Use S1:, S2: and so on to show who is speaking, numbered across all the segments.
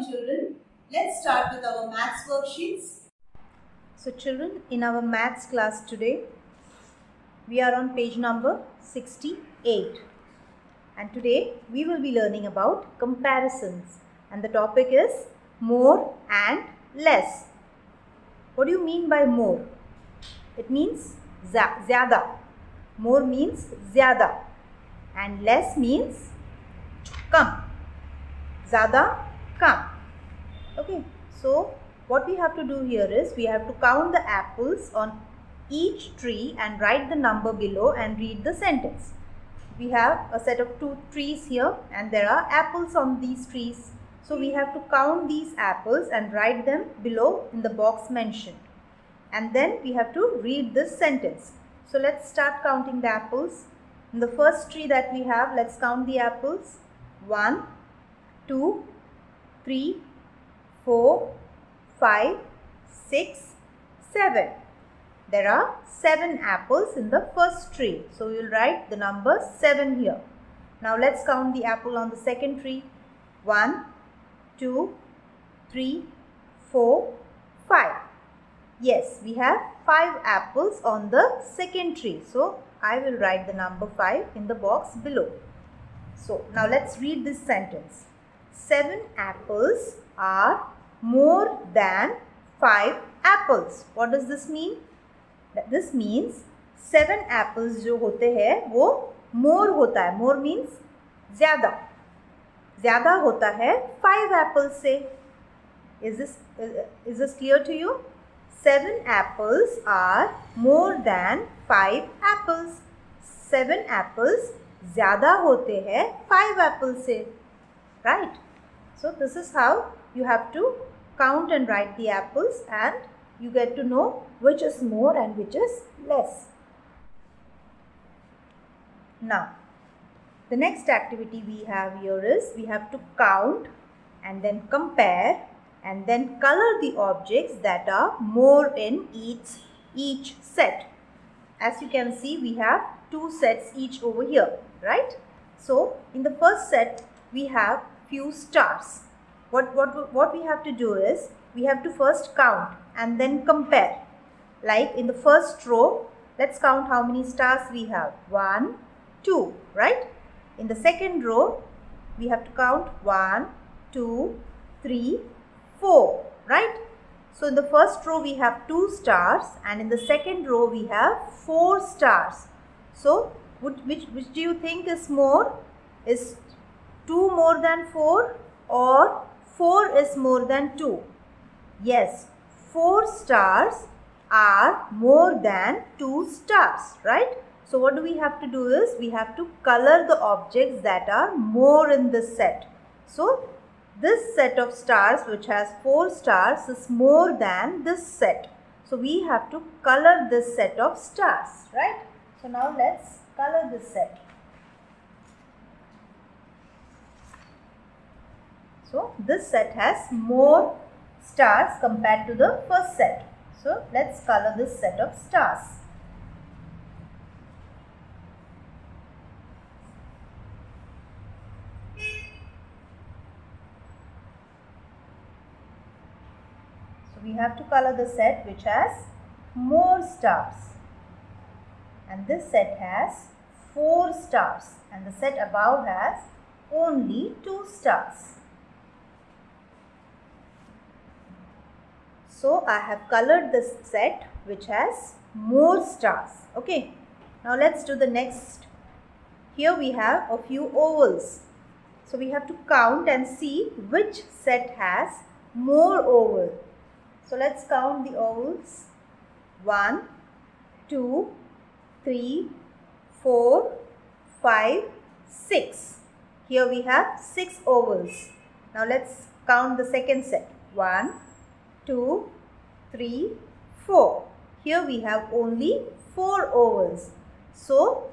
S1: children. Let's start with our maths worksheets.
S2: So children, in our maths class today, we are on page number 68. And today we will be learning about comparisons. And the topic is more and less. What do you mean by more? It means zyada. More means zyada. And less means kam. Zyada, kam. Okay, so what we have to do here is we have to count the apples on each tree and write the number below and read the sentence. We have a set of 2 trees here and there are apples on these trees. So we have to count these apples and write them below in the box mentioned. And then we have to read this sentence. So let's start counting the apples. In the first tree that we have, let's count the apples. 1, 2, 3, 4, 5, 6, 7. There are 7 apples in the first tree. So we will write the number 7 here. Now let's count the apple on the second tree. 1, 2, 3, 4, 5. Yes, we have 5 apples on the second tree. So I will write the number 5 in the box below. So now let's read this sentence. 7 apples are more than 5 apples. What does this mean? This means 7 apples जो होते हैं वो more होता है. More means ज़्यादा. ज़्यादा होता है 5 apples से. Is this clear to you? 7 apples are more than 5 apples. 7 apples ज़्यादा होते हैं 5 apples से. Right? So this is how you have to count and write the apples and you get to know which is more and which is less. Now, the next activity we have here is we have to count and then compare and then color the objects that are more in each set. As you can see, we have 2 sets each over here, right? So, in the first set, we have few stars. What we have to do is, we have to first count and then compare. Like in the first row, let's count how many stars we have. 1, 2, right? In the second row, we have to count 1, 2, 3, 4, right? So in the first row, we have 2 stars and in the second row, we have 4 stars. So which do you think is more? Is 2 more than 4 or 4 is more than 2? Yes, 4 stars are more than 2 stars, right? So what do we have to do is, we have to color the objects that are more in this set. So this set of stars which has 4 stars is more than this set. So we have to color this set of stars, right? So now let's color this set. So this set has more stars compared to the first set. So let's color this set of stars. So we have to color the set which has more stars. And this set has 4 stars. And the set above has only 2 stars. So I have colored this set which has more stars. Okay. Now let's do the next. Here we have a few ovals. So we have to count and see which set has more oval. So let's count the ovals. 1, 2, 3, 4, 5, 6. Here we have 6 ovals. Now let's count the second set. 1, 2, 3, 4. Here we have only 4 ovals. So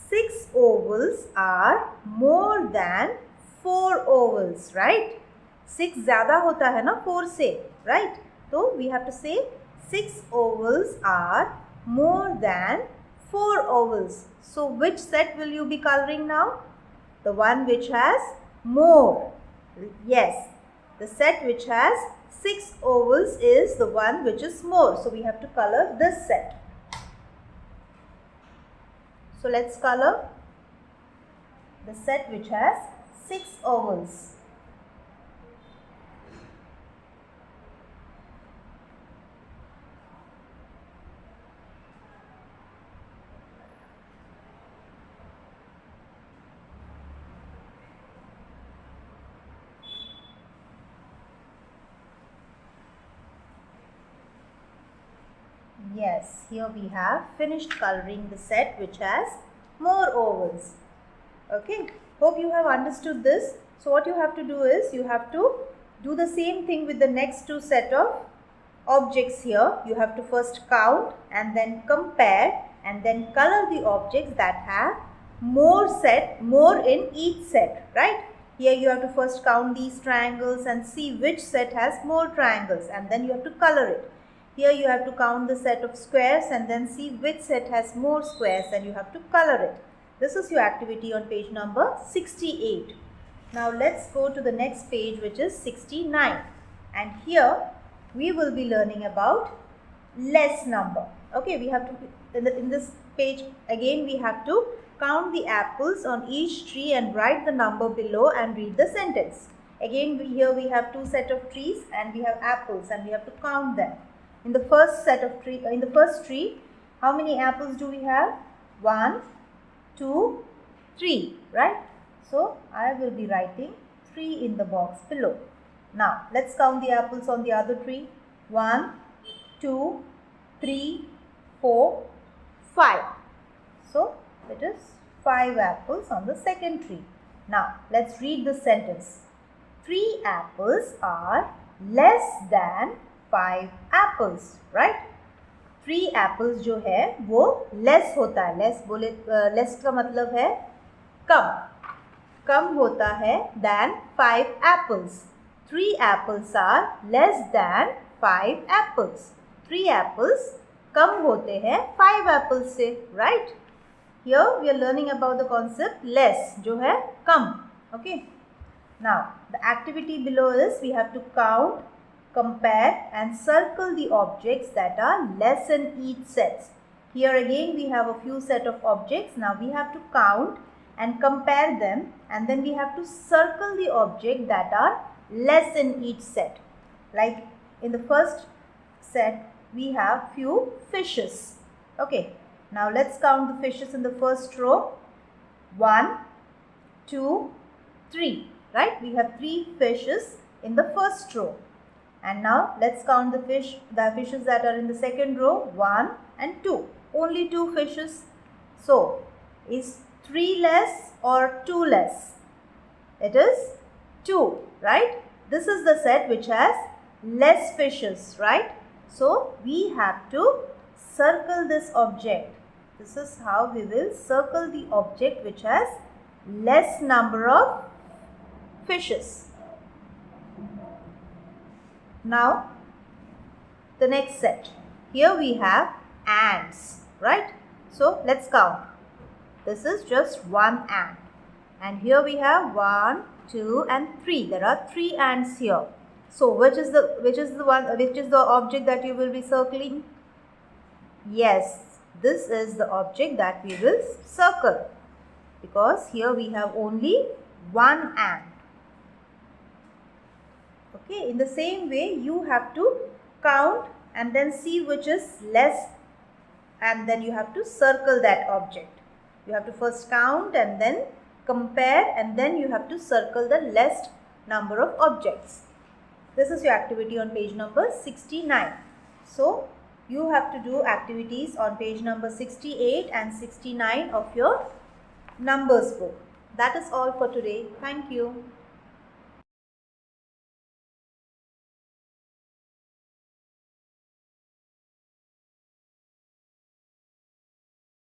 S2: 6 ovals are more than 4 ovals, right? 6 ज़्यादा होता है ना 4 से, right? So we have to say 6 ovals are more than 4 ovals. So which set will you be coloring now? The one which has more. Yes. The set which has 6 ovals is the one which is more. So we have to color this set. So let's color the set which has 6 ovals. Yes, here we have finished coloring the set which has more ovals. Okay, hope you have understood this. So what you have to do is you have to do the same thing with the next two set of objects here. You have to first count and then compare and then color the objects that have more in each set, right? Here you have to first count these triangles and see which set has more triangles, and then you have to color it. Here you have to count the set of squares and then see which set has more squares, and you have to color it. This is your activity on page number 68. Now let's go to the next page, which is 69. And here we will be learning about less number. Okay, we have to, in this page again, we have to count the apples on each tree and write the number below and read the sentence. Again, here we have two set of trees and we have apples and we have to count them. In the first tree, how many apples do we have? 1, 2, 3, right? So I will be writing 3 in the box below. Now let's count the apples on the other tree. 1, 2, 3, 4, 5. So it is 5 apples on the second tree. Now let's read the sentence. 3 apples are less than 5 apples, right? 3 apples जो है वो less होता है. less का मतलब है कम होता है than 5 apples. 3 apples are less than 5 apples. 3 apples कम होते हैं 5 apples से, right? Here we are learning about the concept less, जो है कम. Okay. Now the activity below is we have to count, compare and circle the objects that are less in each set. Here again we have a few set of objects. Now we have to count and compare them, and then we have to circle the object that are less in each set. Like in the first set we have few fishes. Okay, now let's count the fishes in the first row. 1, 2, 3, right? We have 3 fishes in the first row. And now let's count the fishes that are in the second row. 1 and 2. Only 2 fishes. So is 3 less or 2 less? It is 2, right? This is the set which has less fishes, right? So we have to circle this object. This is how we will circle the object which has less number of fishes. Now the next set. Here we have ants, right? So let's count. This is just 1 ant. And here we have 1, 2 and 3. There are 3 ants here. So which is the object that you will be circling? Yes, this is the object that we will circle, because here we have only 1 ant. Okay, in the same way you have to count and then see which is less, and then you have to circle that object. You have to first count and then compare, and then you have to circle the least number of objects. This is your activity on page number 69. So you have to do activities on page number 68 and 69 of your numbers book. That is all for today. Thank you.